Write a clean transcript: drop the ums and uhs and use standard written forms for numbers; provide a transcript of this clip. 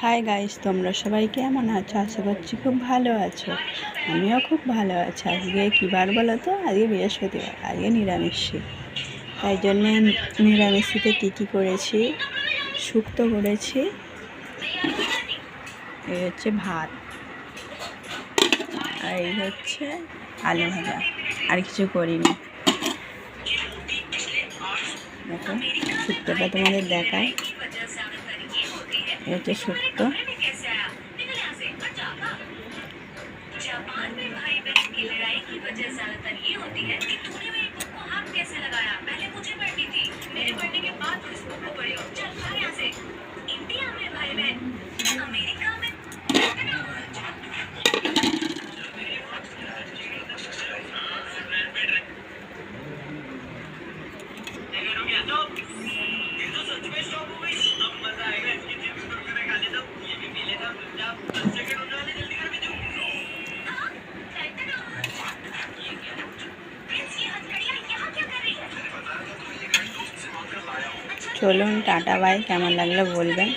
Hi guys, তোমরা সবাই কেমন আছো? আশা করছি খুব ভালো আছো। আমিও খুব ভালো আছি। আজকে কী বার বলো তো? আজকে বৃহস্পতিবার, আজকে নিরামিষী। তাই জন্যে নিরামিষিতে কী করেছি, শুক্তো করেছি, এই হচ্ছে ভাত, আর এই হচ্ছে আলু ভাজা, আর কিছু করিনি। দেখো শুক্তোটা তোমাদের দেখায়, এই হচ্ছে শুক্তো। जापान में भाई बहन की लड़ाई की वजह ज्यादातर ये होती है कि तूने मेरी बुक को हाथ कैसे लगाया। पहले मुझे पढ़नी थी, मेरे पढ़ने के बाद तो इस बुक को पढ़ी हो। चल भाग यहाँ से। इंडिया में भाई बहन, अमेरिका में চলুন টাটা বাই। কেমন লাগলো বলবেন।